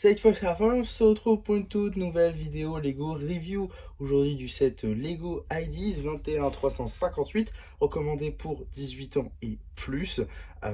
Cette fois, on se retrouve pour une toute nouvelle vidéo Lego Review. Aujourd'hui du set Lego IDs 21358, recommandé pour 18 ans et plus,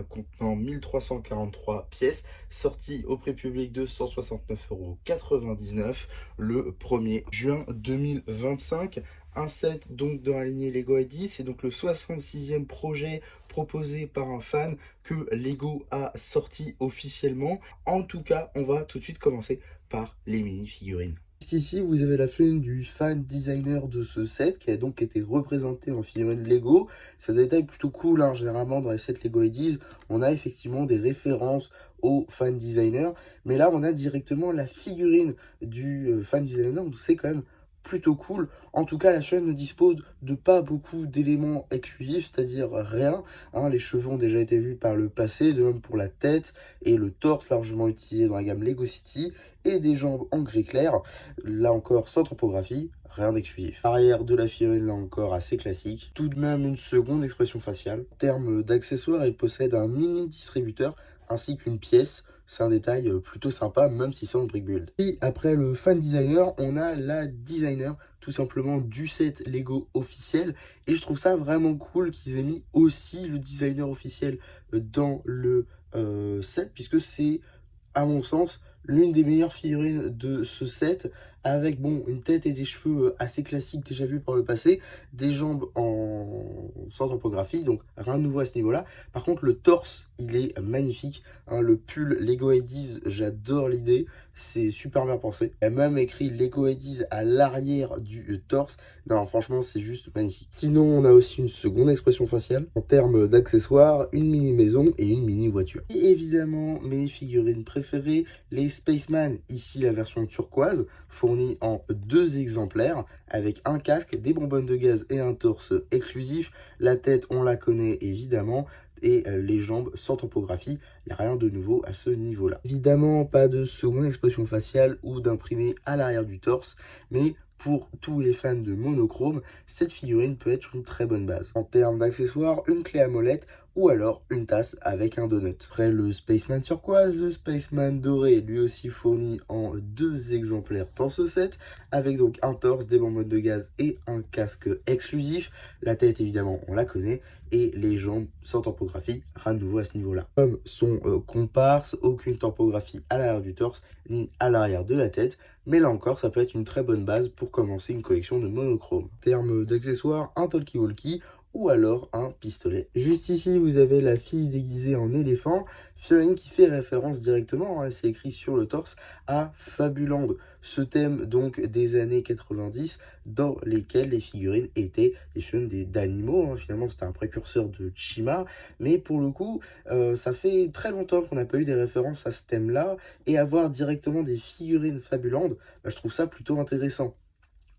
contenant 1343 pièces, sorti au prix public de 169,99 € le 1er juin 2025. Un set donc dans la lignée Lego IDs, c'est donc le 66e projet proposé par un fan que Lego a sorti officiellement. En tout cas, on va tout de suite commencer par les mini-figurines. Ici, vous avez la figurine du fan designer de ce set qui a donc été représenté en figurine Lego. C'est un détail plutôt cool, hein. Généralement dans les sets Lego IDs, on a effectivement des références au fan designer. Mais là, on a directement la figurine du fan designer, donc c'est quand même plutôt cool. En tout cas, la chaîne ne dispose de pas beaucoup d'éléments exclusifs, c'est-à-dire rien, hein. Les cheveux ont déjà été vus par le passé, de même pour la tête et le torse largement utilisé dans la gamme Lego City, et des jambes en gris clair, là encore sans topographie, rien d'exclusif. L'arrière de la figurine, là encore assez classique, tout de même une seconde expression faciale. En termes d'accessoires, il possède un mini distributeur ainsi qu'une pièce. C'est un détail plutôt sympa, même si c'est en brick build. Puis après le fan designer, on a la designer tout simplement du set Lego officiel. Et je trouve ça vraiment cool qu'ils aient mis aussi le designer officiel dans le set, puisque c'est, à mon sens, l'une des meilleures figurines de ce set, avec bon, une tête et des cheveux assez classiques déjà vus par le passé, des jambes sans topographie, donc rien de nouveau à ce niveau-là. Par contre, le torse, il est magnifique, hein. Le pull Lego IDs, j'adore l'idée, c'est super bien pensé. Il y a même écrit Lego IDs à l'arrière du torse. Non, franchement, c'est juste magnifique. Sinon, on a aussi une seconde expression faciale. En termes d'accessoires, une mini maison et une mini voiture. Et évidemment, mes figurines préférées, les Spaceman, ici la version turquoise, fournie en 2 exemplaires, avec un casque, des bonbonnes de gaz et un torse exclusif. La tête, on la connaît évidemment, et les jambes sans topographie. Il n'y a rien de nouveau à ce niveau-là. Évidemment, pas de seconde expression faciale ou d'imprimé à l'arrière du torse, mais pour tous les fans de monochrome, cette figurine peut être une très bonne base. En termes d'accessoires, une clé à molette ou alors une tasse avec un donut. Après le Spaceman turquoise, le Spaceman doré, lui aussi fourni en 2 exemplaires dans ce set, avec donc un torse, des bonbonnes de gaz et un casque exclusif. La tête, évidemment, on la connaît, et les jambes sans topographie, rien de nouveau à ce niveau-là. Comme son comparse, aucune topographie à l'arrière du torse ni à l'arrière de la tête, mais là encore, ça peut être une très bonne base pour commencer une collection de monochrome. En termes d'accessoires, un talkie-walkie ou alors un pistolet. Juste ici, vous avez la fille déguisée en éléphant, figurine qui fait référence directement, hein, c'est écrit sur le torse, à Fabuland, ce thème donc des années 90 dans lesquels les figurines étaient des figurines d'animaux, hein. Finalement, c'était un précurseur de Chima, mais pour le coup, ça fait très longtemps qu'on n'a pas eu des références à ce thème-là, et avoir directement des figurines Fabuland, bah, je trouve ça plutôt intéressant.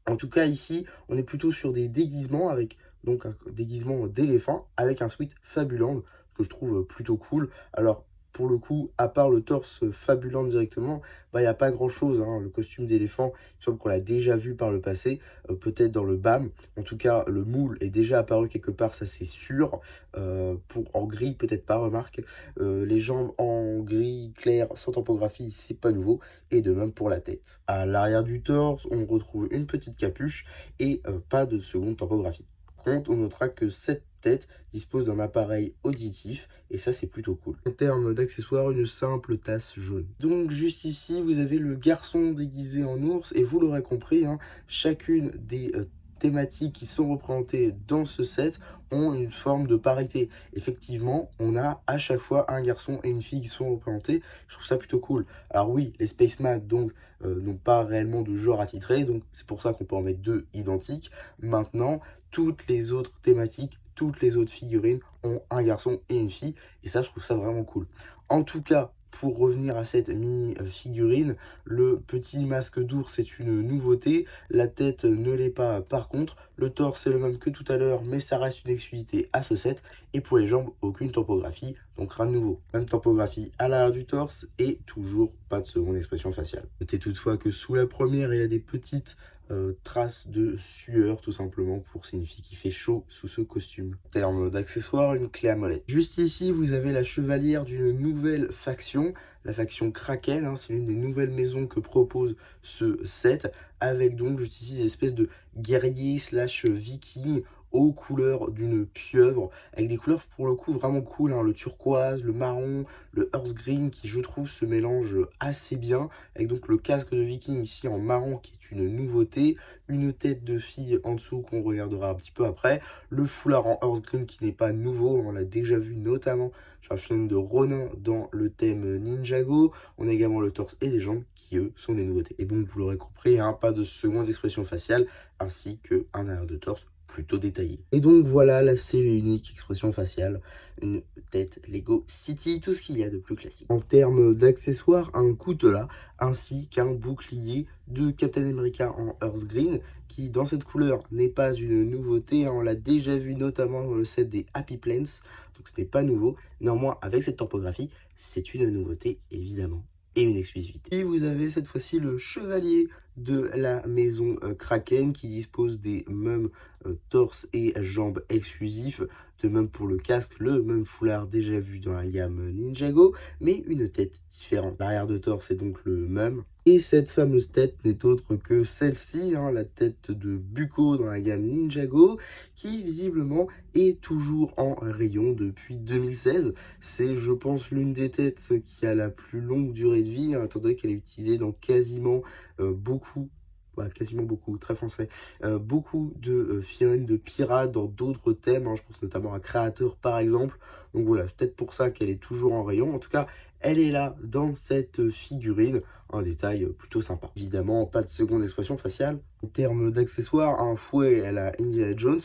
En tout cas, ici, on est plutôt sur des déguisements avec donc un déguisement d'éléphant avec un sweat Fabuland que je trouve plutôt cool. Alors, pour le coup, à part le torse Fabuland directement, bah, il n'y a pas grand-chose, hein. Le costume d'éléphant, il me semble qu'on l'a déjà vu par le passé, peut-être dans le BAM. En tout cas, le moule est déjà apparu quelque part, ça c'est sûr. En gris, peut-être pas, remarque. Les jambes en gris clair sans topographie, c'est pas nouveau. Et de même pour la tête. À l'arrière du torse, on retrouve une petite capuche et pas de seconde topographie. Par contre, on notera que cette tête dispose d'un appareil auditif et ça c'est plutôt cool. En termes d'accessoires, une simple tasse jaune. Donc juste ici, vous avez le garçon déguisé en ours et vous l'aurez compris, hein, chacune des thématiques qui sont représentées dans ce set ont une forme de parité. Effectivement, on a à chaque fois un garçon et une fille qui sont représentés. Je trouve ça plutôt cool. Alors oui, les Spaceman donc n'ont pas réellement de genre attitré, donc c'est pour ça qu'on peut en mettre 2 identiques. Maintenant, toutes les autres thématiques, toutes les autres figurines ont un garçon et une fille, et ça, je trouve ça vraiment cool. En tout cas, pour revenir à cette mini figurine, le petit masque d'ours c'est une nouveauté, la tête ne l'est pas par contre, le torse c'est le même que tout à l'heure mais ça reste une exclusivité à ce set, et pour les jambes aucune topographie, donc rien de nouveau. Même topographie à l'arrière du torse et toujours pas de seconde expression faciale. Notez toutefois que sous la première il y a des petites trace de sueur tout simplement pour signifier qu'il fait chaud sous ce costume. En termes d'accessoires, une clé à molette. Juste ici, vous avez la chevalière d'une nouvelle faction, la faction Kraken, hein, c'est l'une des nouvelles maisons que propose ce set, avec donc juste ici des espèces de guerriers slash vikings aux couleurs d'une pieuvre, avec des couleurs pour le coup vraiment cool, hein, le turquoise, le marron, le earth green qui je trouve se mélange assez bien, avec donc le casque de viking ici en marron qui est une nouveauté, une tête de fille en dessous qu'on regardera un petit peu après, le foulard en earth green qui n'est pas nouveau, on l'a déjà vu notamment sur un film de Ronin dans le thème Ninjago, on a également le torse et les jambes qui eux sont des nouveautés. Et bon, vous l'aurez compris, hein, pas de seconde expression faciale ainsi qu'un arrière de torse plutôt détaillé. Et donc voilà la seule et unique expression faciale, une tête Lego City, tout ce qu'il y a de plus classique. En termes d'accessoires, un coutelas ainsi qu'un bouclier de Captain America en Earth Green, qui dans cette couleur n'est pas une nouveauté, hein, on l'a déjà vu notamment dans le set des Happy Plants, donc ce n'est pas nouveau. Néanmoins, avec cette topographie, c'est une nouveauté évidemment et une exclusivité. Et vous avez cette fois-ci le chevalier de la maison Kraken qui dispose des mêmes torse et jambes exclusifs, de même pour le casque, le même foulard déjà vu dans la gamme Ninjago, mais une tête différente. L'arrière de torse est donc le même. Et cette fameuse tête n'est autre que celle-ci, hein, la tête de Buko dans la gamme Ninjago, qui visiblement est toujours en rayon depuis 2016. C'est, je pense, l'une des têtes qui a la plus longue durée de vie, hein, étant donné qu'elle est utilisée dans quasiment quasiment beaucoup, très français, beaucoup de figurines de pirates dans d'autres thèmes, hein, je pense notamment à Créateur par exemple, donc voilà, peut-être pour ça qu'elle est toujours en rayon, en tout cas, elle est là dans cette figurine, un détail plutôt sympa. Évidemment, pas de seconde expression faciale. En termes d'accessoires, un fouet à la Indiana Jones,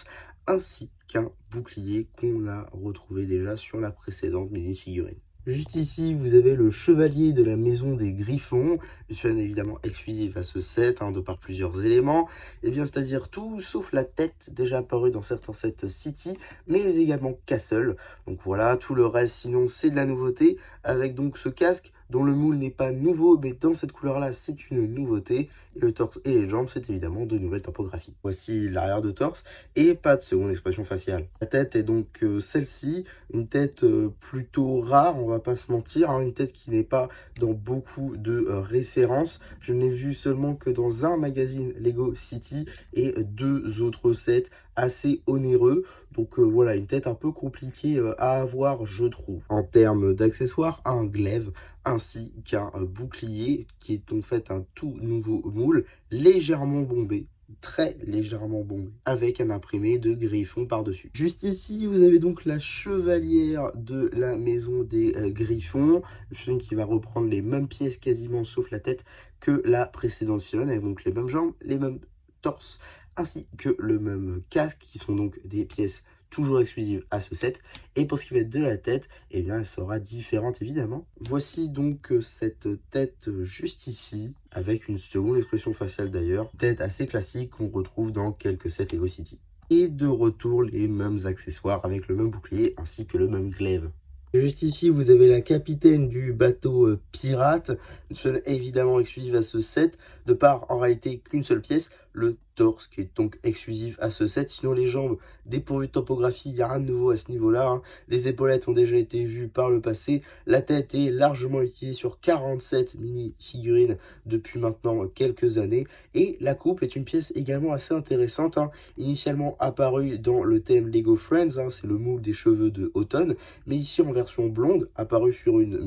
ainsi qu'un bouclier qu'on a retrouvé déjà sur la précédente mini-figurine. Juste ici, vous avez le chevalier de la maison des Griffons, bien évidemment exclusif à ce set, hein, de par plusieurs éléments, et bien c'est-à-dire tout sauf la tête déjà apparue dans certains sets City, mais également Castle. Donc voilà, tout le reste sinon c'est de la nouveauté, avec donc ce casque dont le moule n'est pas nouveau, mais dans cette couleur-là c'est une nouveauté, et le torse et les jambes c'est évidemment de nouvelles topographies. Voici l'arrière de torse, et pas de seconde expression faciale. La tête est donc celle-ci, une tête plutôt rare, on va pas se mentir, hein, une tête qui n'est pas dans beaucoup de références. Je n'ai vu seulement que dans un magazine Lego City et deux autres sets assez onéreux. Donc voilà, une tête un peu compliquée à avoir, je trouve. En termes d'accessoires, un glaive ainsi qu'un bouclier qui est en fait un tout nouveau moule légèrement bombé, très légèrement bombé, avec un imprimé de Griffon par-dessus. Juste ici, vous avez donc la chevalière de la maison des Griffons, une figurine qui va reprendre les mêmes pièces quasiment sauf la tête que la précédente figurine, avec donc les mêmes jambes, les mêmes torses, ainsi que le même casque, qui sont donc des pièces toujours exclusives à ce set. Et pour ce qui va être de la tête, eh bien, elle sera différente évidemment. Voici donc cette tête juste ici, avec une seconde expression faciale d'ailleurs. Tête assez classique qu'on retrouve dans quelques sets Lego City. Et de retour, les mêmes accessoires avec le même bouclier ainsi que le même glaive. Juste ici, vous avez la capitaine du bateau pirate, une chaîne évidemment exclusive à ce set, de par en réalité qu'une seule pièce, le torse qui est donc exclusif à ce set. Sinon les jambes dépourvues de topographie, il n'y a rien de nouveau à ce niveau-là, hein. Les épaulettes ont déjà été vues par le passé, la tête est largement utilisée sur 47 mini-figurines depuis maintenant quelques années, et la coupe est une pièce également assez intéressante, hein. Initialement apparue dans le thème Lego Friends, hein, c'est le moule des cheveux de Autumn, mais ici en version blonde, apparue sur une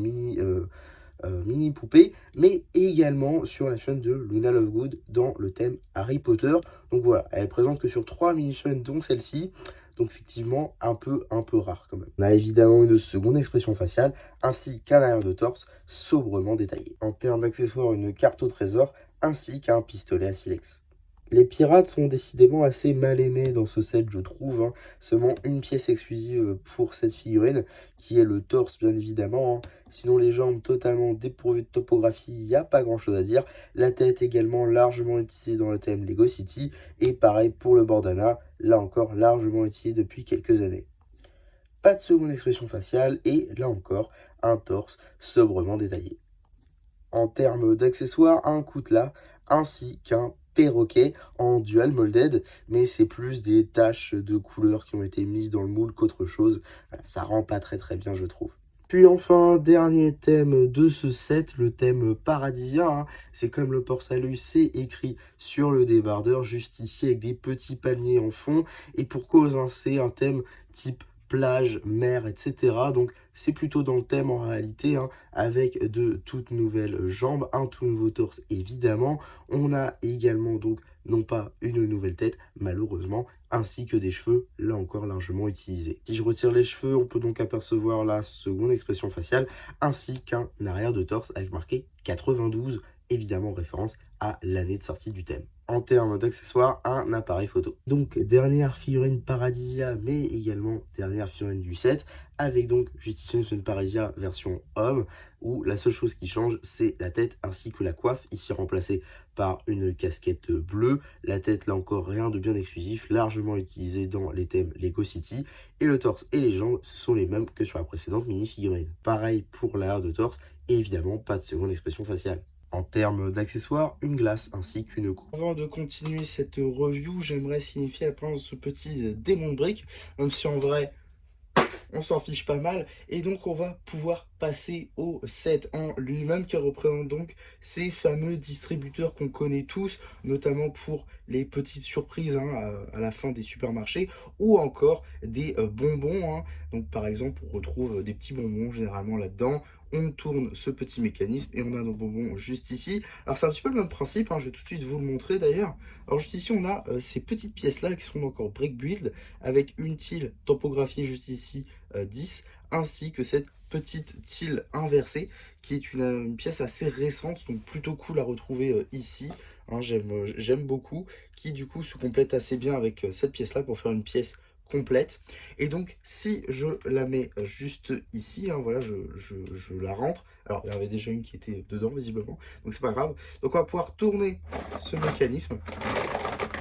mini poupée, mais également sur la chaîne de Luna Lovegood dans le thème Harry Potter. Donc voilà, elle est présente que sur 3 mini-chaînes, dont celle-ci. Donc effectivement, un peu rare quand même. On a évidemment une seconde expression faciale, ainsi qu'un arrière de torse sobrement détaillé. En termes d'accessoires, une carte au trésor, ainsi qu'un pistolet à silex. Les pirates sont décidément assez mal aimés dans ce set, je trouve, hein. Seulement une pièce exclusive pour cette figurine, qui est le torse, bien évidemment, hein. Sinon, les jambes totalement dépourvues de topographie, il n'y a pas grand-chose à dire. La tête également largement utilisée dans le thème Lego City. Et pareil pour le bandana, là encore largement utilisé depuis quelques années. Pas de seconde expression faciale et là encore, un torse sobrement détaillé. En termes d'accessoires, un coutelas ainsi qu'un perroquet en dual molded, mais c'est plus des taches de couleurs qui ont été mises dans le moule qu'autre chose. Voilà, ça rend pas très bien, je trouve. Puis enfin, dernier thème de ce set, le thème paradisien, hein. C'est comme le port-salut, c'est écrit sur le débardeur, juste ici avec des petits palmiers en fond. Et pour cause, hein, c'est un thème type plage, mer, etc. Donc c'est plutôt dans le thème en réalité, hein, avec de toutes nouvelles jambes, un tout nouveau torse évidemment. On a également donc non pas une nouvelle tête, malheureusement, ainsi que des cheveux, là encore largement utilisés. Si je retire les cheveux, on peut donc apercevoir la seconde expression faciale, ainsi qu'un arrière de torse avec marqué 92, évidemment en référence à l'année de sortie du thème. En termes d'accessoires, un appareil photo. Donc dernière figurine Paradisia, mais également dernière figurine du set, avec donc Justice une Paradisia version homme, où la seule chose qui change, c'est la tête ainsi que la coiffe, ici remplacée par une casquette bleue. La tête, là encore, rien de bien exclusif, largement utilisé dans les thèmes Lego City. Et le torse et les jambes, ce sont les mêmes que sur la précédente mini-figurine. Pareil pour l'arrière de torse, et évidemment, pas de seconde expression faciale. En termes d'accessoires, une glace ainsi qu'une coupe. Avant de continuer cette review, j'aimerais signifier la présence de ce petit démon de brique, même si en vrai, on s'en fiche pas mal. Et donc, on va pouvoir passer au set en lui-même, qui représente donc ces fameux distributeurs qu'on connaît tous, notamment pour les petites surprises, hein, à la fin des supermarchés, ou encore des bonbons, hein. Donc, par exemple, on retrouve des petits bonbons généralement là-dedans. On tourne ce petit mécanisme et on a nos bonbons juste ici. Alors c'est un petit peu le même principe, hein, je vais tout de suite vous le montrer d'ailleurs. Alors juste ici on a ces petites pièces là qui sont encore brick build avec une tile topographiée juste ici 10, ainsi que cette petite tile inversée qui est une pièce assez récente, donc plutôt cool à retrouver ici, hein. J'aime beaucoup, qui du coup se complète assez bien avec cette pièce là pour faire une pièce complète. Et donc si je la mets juste ici, hein, voilà, je la rentre. Alors il y en avait déjà une qui était dedans visiblement, donc c'est pas grave. Donc on va pouvoir tourner ce mécanisme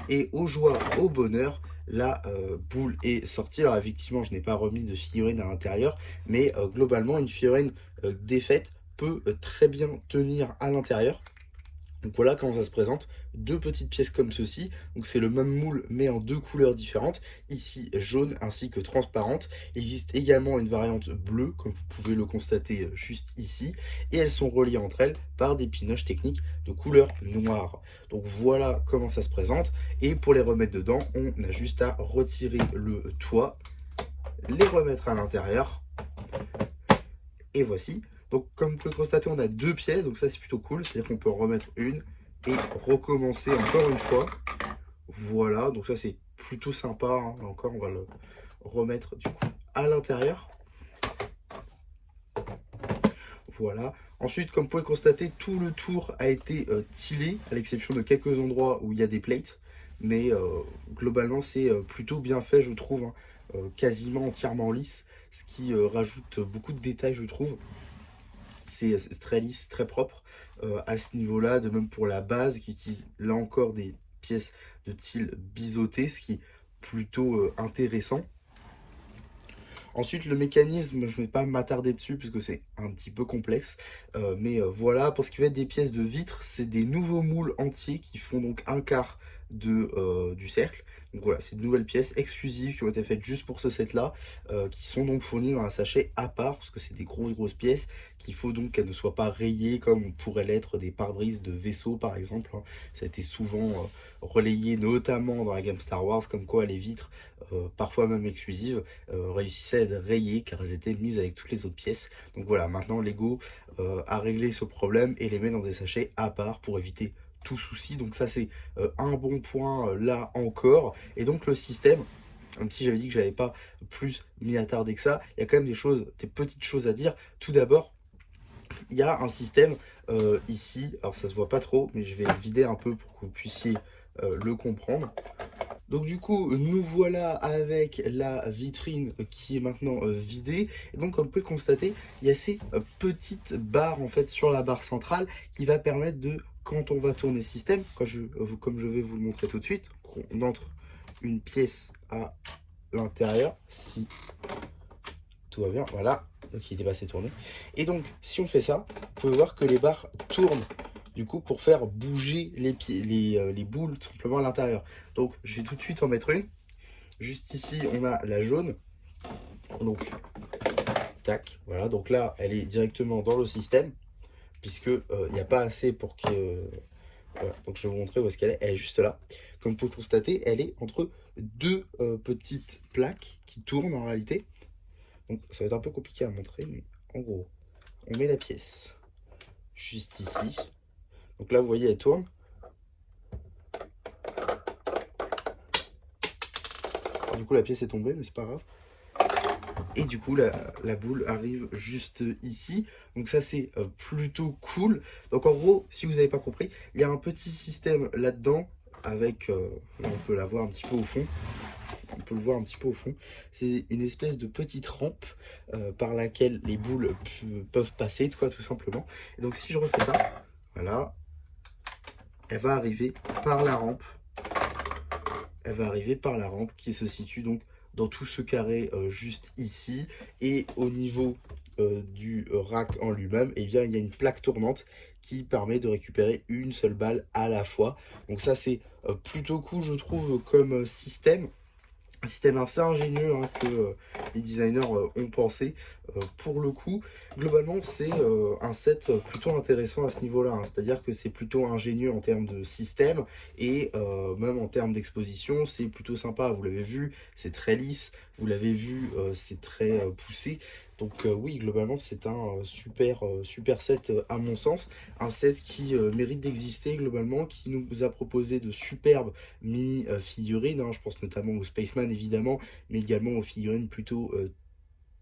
et aux joies, au bonheur, la boule est sortie. Alors effectivement, je n'ai pas remis de figurine à l'intérieur, mais globalement, une figurine défaite peut très bien tenir à l'intérieur. Donc voilà comment ça se présente, deux petites pièces comme ceci, donc c'est le même moule mais en deux couleurs différentes, ici jaune ainsi que transparente. Il existe également une variante bleue, comme vous pouvez le constater juste ici, et elles sont reliées entre elles par des pinoches techniques de couleur noire. Donc voilà comment ça se présente, et pour les remettre dedans, on a juste à retirer le toit, les remettre à l'intérieur, et voici. Donc comme vous pouvez le constater, on a deux pièces, donc ça c'est plutôt cool, c'est-à-dire qu'on peut en remettre une et recommencer encore une fois. Voilà, donc ça c'est plutôt sympa, hein. Encore on va le remettre du coup à l'intérieur. Voilà. Ensuite, comme vous pouvez le constater, tout le tour a été tilé, à l'exception de quelques endroits où il y a des plates. Mais globalement, c'est plutôt bien fait, je trouve, hein. Quasiment entièrement lisse, ce qui rajoute beaucoup de détails, je trouve. C'est très lisse, très propre à ce niveau-là, de même pour la base qui utilise là encore des pièces de style biseauté, ce qui est plutôt intéressant. Ensuite, le mécanisme, je ne vais pas m'attarder dessus parce que c'est un petit peu complexe. Mais voilà, pour ce qui va être des pièces de vitre, c'est des nouveaux moules entiers qui font donc un quart du cercle. Donc voilà, c'est de nouvelles pièces exclusives qui ont été faites juste pour ce set-là, qui sont donc fournies dans un sachet à part, parce que c'est des grosses pièces, qu'il faut donc qu'elles ne soient pas rayées comme pourraient l'être des pare-brises de vaisseaux par exemple, hein. Ça a été souvent relayé, notamment dans la gamme Star Wars, comme quoi les vitres, parfois même exclusives, réussissaient à être rayées car elles étaient mises avec toutes les autres pièces. Donc voilà, maintenant Lego a réglé ce problème et les met dans des sachets à part pour éviter tout souci. Donc ça c'est un bon point là encore. Et donc le système, même si j'avais dit que j'avais pas plus m'y attarder que ça, il y a quand même des petites choses à dire. Tout d'abord, il y a un système ici, alors ça se voit pas trop, mais je vais vider un peu pour que vous puissiez le comprendre. Donc du coup, nous voilà avec la vitrine qui est maintenant vidée. Et donc, comme vous pouvez le constater, il y a ces petites barres en fait sur la barre centrale qui va permettre de, quand on va tourner le système, comme je vais vous le montrer tout de suite, on entre une pièce à l'intérieur, si tout va bien, voilà, donc il était passé tourné. Et donc, si on fait ça, vous pouvez voir que les barres tournent du coup pour faire bouger les pieds, les boules tout simplement à l'intérieur. Donc je vais tout de suite en mettre une. Juste ici on a la jaune, donc tac, voilà, donc là elle est directement dans le système, puisque il n'y a pas assez pour que... voilà, donc je vais vous montrer où est-ce qu'elle est. Elle est juste là. Comme vous pouvez constater, elle est entre deux petites plaques qui tournent en réalité. Donc ça va être un peu compliqué à montrer, mais en gros, on met la pièce juste ici. Donc là, vous voyez, elle tourne. Du coup, la pièce est tombée, mais c'est pas grave. Et du coup, la boule arrive juste ici. Donc ça, c'est plutôt cool. Donc en gros, si vous n'avez pas compris, il y a un petit système là-dedans avec... on peut la voir un petit peu au fond. On peut le voir un petit peu au fond. C'est une espèce de petite rampe par laquelle les boules peuvent passer, quoi, tout simplement. Et donc si je refais ça, voilà, elle va arriver par la rampe. Elle va arriver par la rampe qui se situe donc dans tout ce carré juste ici. Et au niveau du rack en lui-même, eh bien, il y a une plaque tournante qui permet de récupérer une seule balle à la fois. Donc ça, c'est plutôt cool, je trouve, comme système. Un système assez ingénieux hein, que les designers ont pensé. Pour le coup, globalement, c'est un set plutôt intéressant à ce niveau-là. Hein. C'est-à-dire que c'est plutôt ingénieux en termes de système et même en termes d'exposition, c'est plutôt sympa. Vous l'avez vu, c'est très lisse. Vous l'avez vu, c'est très poussé. Donc oui, globalement, c'est un super set à mon sens. Un set qui mérite d'exister globalement, qui nous a proposé de superbes mini figurines. Hein. Je pense notamment au Spaceman évidemment, mais également aux figurines plutôt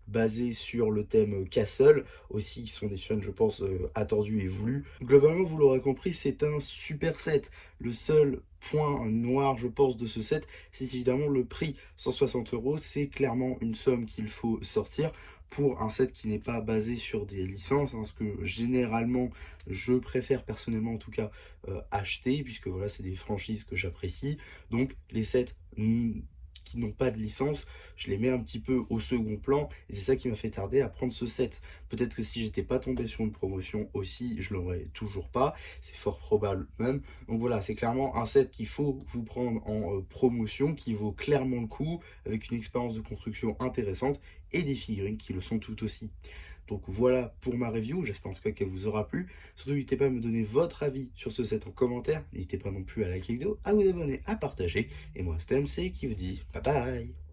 basées sur le thème Castle, aussi qui sont des fans je pense attendus et voulus. Globalement vous l'aurez compris, c'est un super set. Le seul point noir je pense de ce set, c'est évidemment le prix. 160 €, c'est clairement une somme qu'il faut sortir pour un set qui n'est pas basé sur des licences, hein, ce que généralement je préfère personnellement en tout cas acheter, puisque voilà c'est des franchises que j'apprécie. Donc les sets qui n'ont pas de licence, je les mets un petit peu au second plan, et c'est ça qui m'a fait tarder à prendre ce set. Peut-être que si j'étais pas tombé sur une promotion aussi, je l'aurais toujours pas, c'est fort probable même. Donc voilà, c'est clairement un set qu'il faut vous prendre en promotion, qui vaut clairement le coup, avec une expérience de construction intéressante, et des figurines qui le sont tout aussi. Donc voilà pour ma review, j'espère en tout cas qu'elle vous aura plu. Surtout n'hésitez pas à me donner votre avis sur ce set en commentaire. N'hésitez pas non plus à liker la vidéo, à vous abonner, à partager. Et moi c'était MC qui vous dit bye bye.